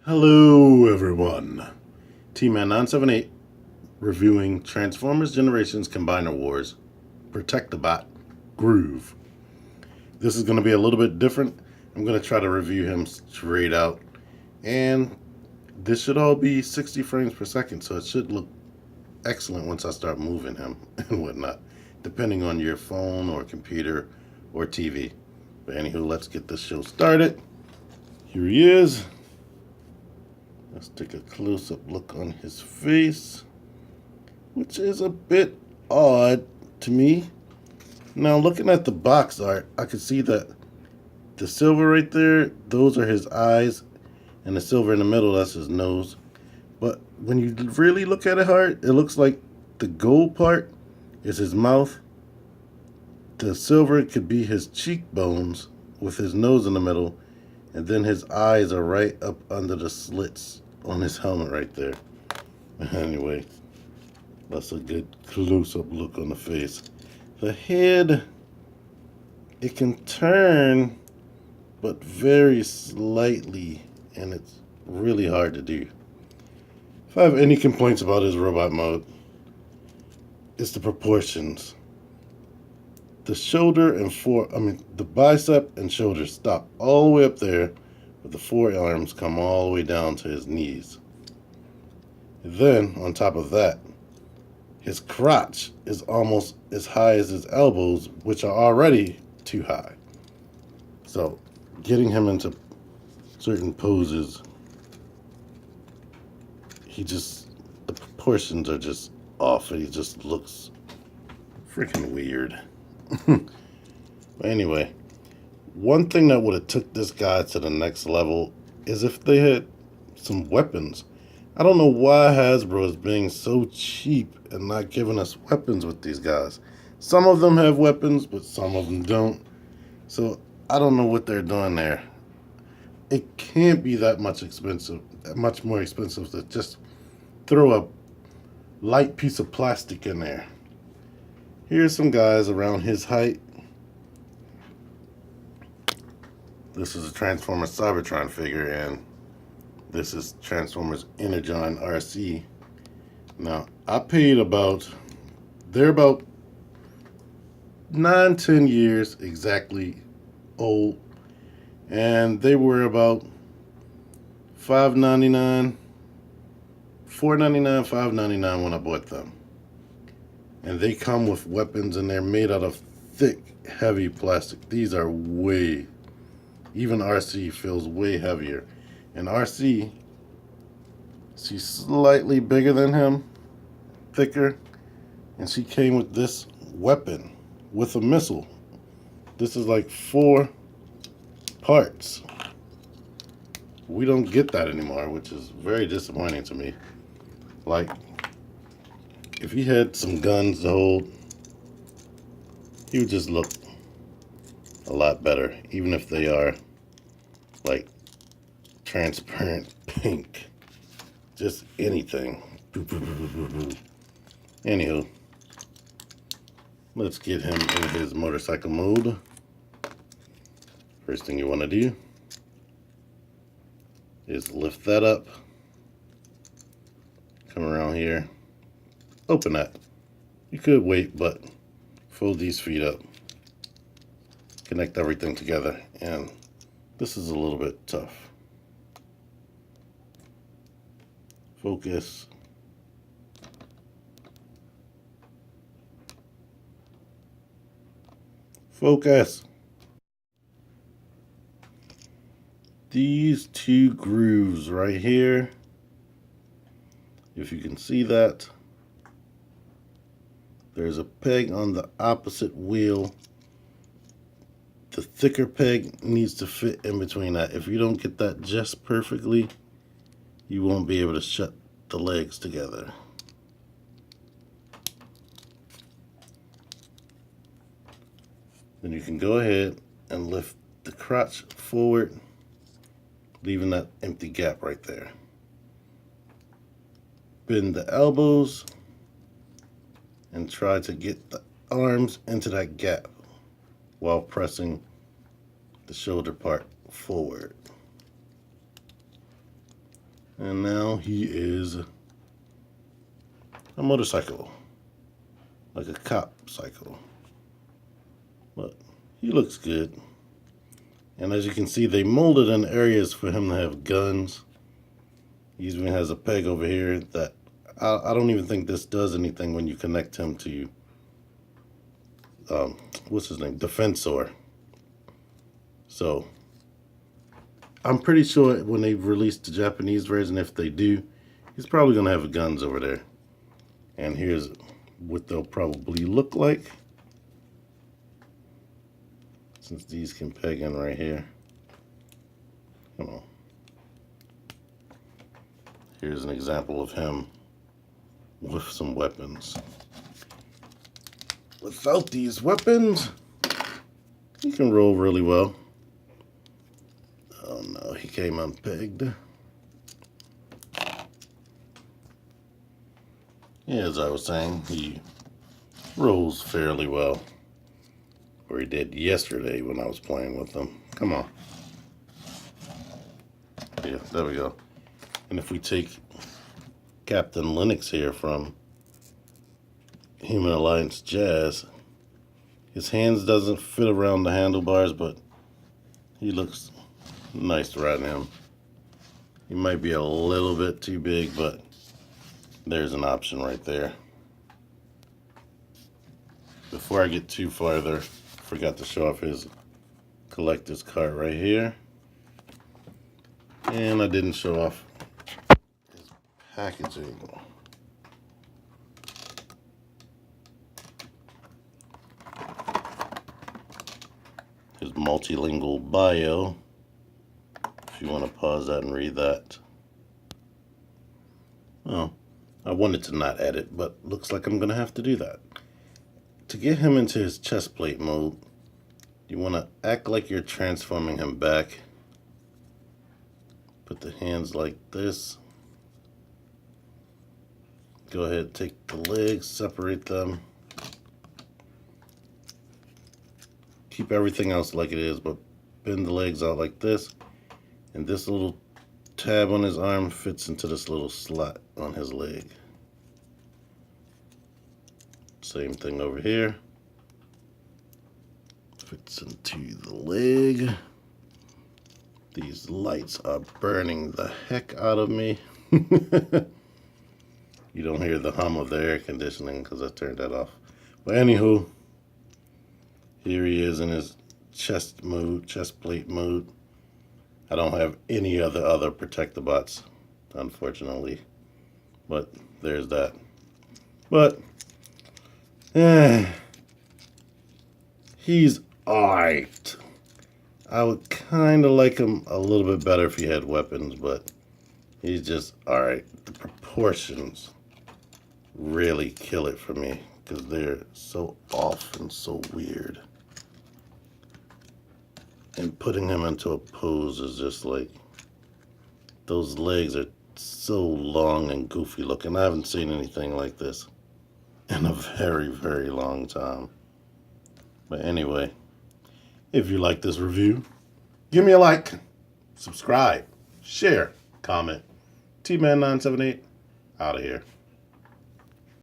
Hello, everyone. T-Man978 reviewing Transformers Generations Combiner Wars Protect-A-Bot Groove. This is going to be a little bit different. I'm going to try to review him straight out. And this should all be 60 frames per second, so it should look excellent once I start moving him and whatnot, depending on your phone or computer or TV. But anywho, let's get this show started. Here he is. Let's take a close-up look on his face, which is a bit odd to me. Now, looking at the box art, I can see that the silver right there, those are his eyes, and the silver in the middle, that's his nose. But when you really look at it hard, it looks like the gold part is his mouth. The silver could be his cheekbones with his nose in the middle, and then his eyes are right up under the slits on his helmet right there. Anyway, that's a good close-up look on the face. The head, it can turn, but very slightly, and it's really hard to do. If I have any complaints about his robot mode, it's the proportions. The shoulder and the bicep and shoulder stop all the way up there, but the forearms come all the way down to his knees. And then, on top of that, his crotch is almost as high as his elbows, which are already too high. So, getting him into certain poses, the proportions are just off, and he just looks freaking weird. But anyway, one thing that would have took this guy to the next level is if they had some weapons. I don't know why Hasbro is being so cheap and not giving us weapons with these guys. Some of them have weapons, but some of them don't. So I don't know what they're doing there. It can't be that much more expensive to just throw a light piece of plastic in there. Here's some guys around his height. This is a Transformers Cybertron figure, and this is Transformers Energon RC. Now, I paid they're about 9-10 years exactly old, and they were about $5.99, $4.99, $5.99 when I bought them. And they come with weapons, and they're made out of thick, heavy plastic. These are even RC feels way heavier. And RC, she's slightly bigger than him, thicker, and she came with this weapon with a missile. This is like 4 parts. We don't get that anymore, which is very disappointing to me. Like, if he had some guns to hold, he would just look a lot better, even if they are like transparent pink. Just anything. Anywho, let's get him in his motorcycle mode. First thing you want to do is lift that up, come around here, open that. You could wait, but fold these feet up, connect everything together, and this is a little bit tough. Focus. Focus. These 2 grooves right here, if you can see that, there's a peg on the opposite wheel. The thicker peg needs to fit in between that. If you don't get that just perfectly, you won't be able to shut the legs together. Then you can go ahead and lift the crotch forward, leaving that empty gap right there. Bend the elbows and try to get the arms into that gap while pressing the shoulder part forward. And now he is a motorcycle, like a cop cycle. But he looks good. And as you can see, they molded in areas for him to have guns. He even has a peg over here that I don't even think this does anything when you connect him to, what's his name? Defensor. So, I'm pretty sure when they release the Japanese version, if they do, he's probably going to have guns over there. And here's what they'll probably look like. Since these can peg in right here. Come on. Here's an example of him with some weapons. Without these weapons, he can roll really well. Oh no, he came unpegged. Yeah, as I was saying, he rolls fairly well. Or he did yesterday when I was playing with him. Come on. Yeah, there we go. And if we take Captain Linux here from Human Alliance Jazz, his hands doesn't fit around the handlebars, but he looks nice riding him. He might be a little bit too big, but there's an option right there. Before I get too farther, forgot to show off his collector's cart right here. And I didn't show off his packaging. His multilingual bio, if you want to pause that and read that. Oh, I wanted to not edit, but looks like I'm going to have to do that. To get him into his chest plate mode, you want to act like you're transforming him back. Put the hands like this. Go ahead, take the legs, separate them. Keep everything else like it is, but bend the legs out like this. And this little tab on his arm fits into this little slot on his leg. Same thing over here. Fits into the leg. These lights are burning the heck out of me. You don't hear the hum of the air conditioning because I turned that off. But anywho, here he is in his chest mode, chest plate mode. I don't have any other Protect-A-Bots, unfortunately. But there's that. But he's alright. I would kind of like him a little bit better if he had weapons, but he's just alright. The proportions really kill it for me because they're so off and so weird. And putting him into a pose is just like, those legs are so long and goofy looking. I haven't seen anything like this in a very, very long time. But anyway, if you like this review, give me a like, subscribe, share, comment. T-Man978, out of here.